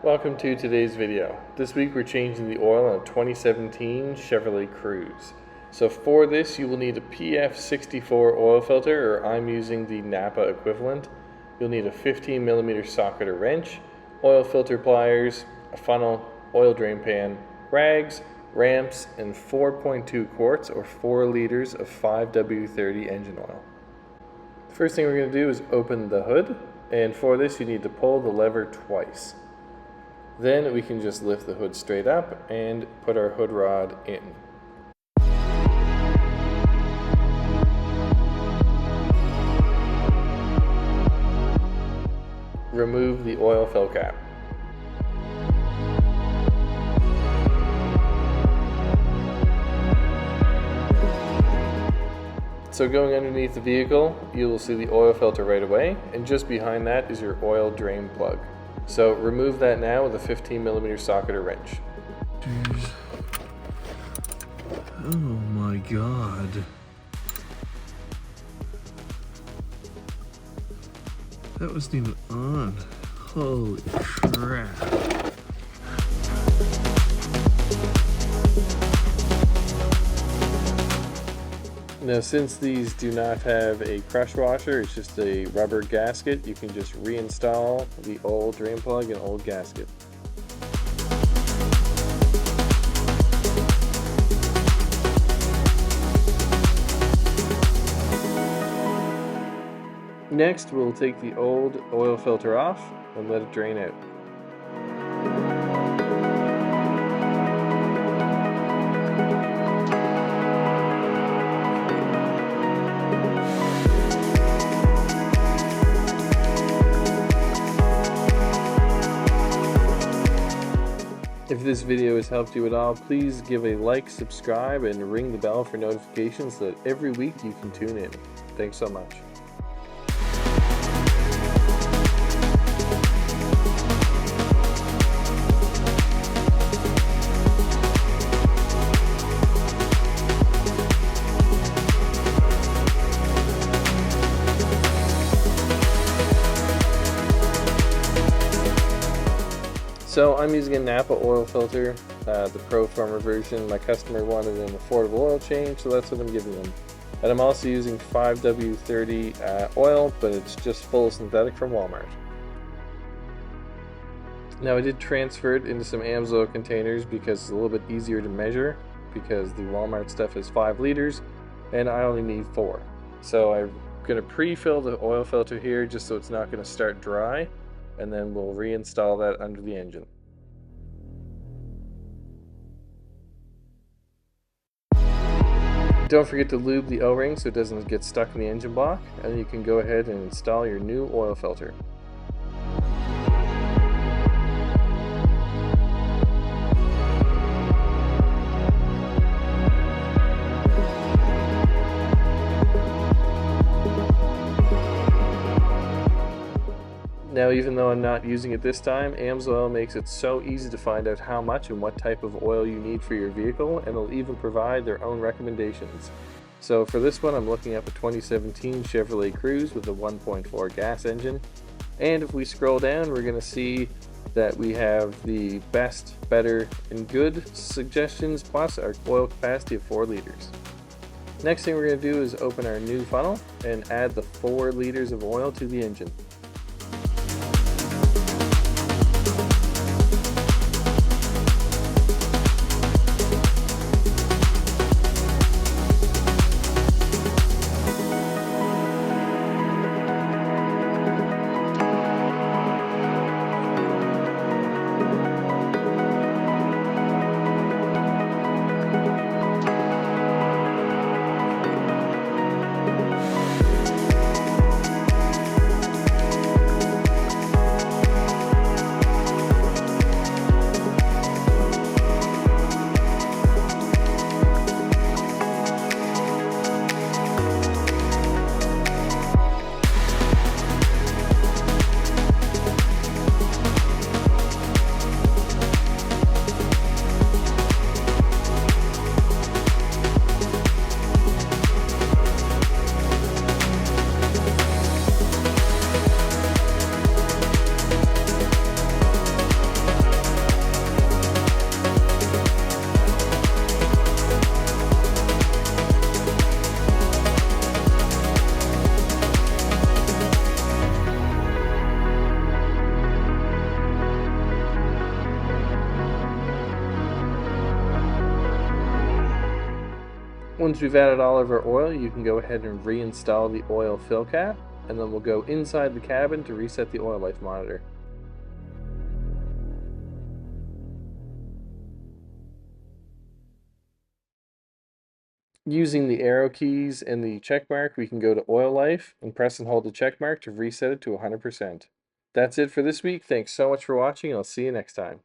Welcome to today's video. This week we're changing the oil on a 2017 Chevrolet Cruze. So for this you will need a PF64 oil filter, or I'm using the Napa equivalent. You'll need a 15mm socket or wrench, oil filter pliers, a funnel, oil drain pan, rags, ramps, and 4.2 quarts or 4 liters of 5W30 engine oil. The first thing we're going to do is open the hood, and for this you need to pull the lever twice. Then we can just lift the hood straight up and put our hood rod in. Remove the oil fill cap. So going underneath the vehicle, you will see the oil filter right away, and just behind that is your oil drain plug. So remove that now with a 15mm socket or wrench. Jeez. Oh my god. That wasn't even on. Holy crap. Now, since these do not have a crush washer, it's just a rubber gasket, you can just reinstall the old drain plug and old gasket. Next, we'll take the old oil filter off and let it drain out. If this video has helped you at all, please give a like, subscribe, and ring the bell for notifications so that every week you can tune in. Thanks so much. So I'm using a Napa oil filter, the Pro Farmer version. My customer wanted an affordable oil change, so that's what I'm giving them. And I'm also using 5W30 oil, but it's just full synthetic from Walmart. Now I did transfer it into some AMSOIL containers because it's a little bit easier to measure, because the Walmart stuff is 5 liters and I only need 4. So I'm going to pre-fill the oil filter here just so it's not going to start dry, and then we'll reinstall that under the engine. Don't forget to lube the O-ring so it doesn't get stuck in the engine block, and you can go ahead and install your new oil filter. Now, even though I'm not using it this time, AMSOIL makes it so easy to find out how much and what type of oil you need for your vehicle, and they'll even provide their own recommendations. So for this one, I'm looking up a 2017 Chevrolet Cruze with a 1.4 gas engine. And if we scroll down, we're going to see that we have the best, better, and good suggestions, plus our oil capacity of 4 liters. Next thing we're going to do is open our new funnel and add the 4 liters of oil to the engine. Once we've added all of our oil, you can go ahead and reinstall the oil fill cap, and then we'll go inside the cabin to reset the oil life monitor. Using the arrow keys and the check mark, we can go to oil life and press and hold the check mark to reset it to 100%. That's it for this week. Thanks so much for watching, and I'll see you next time.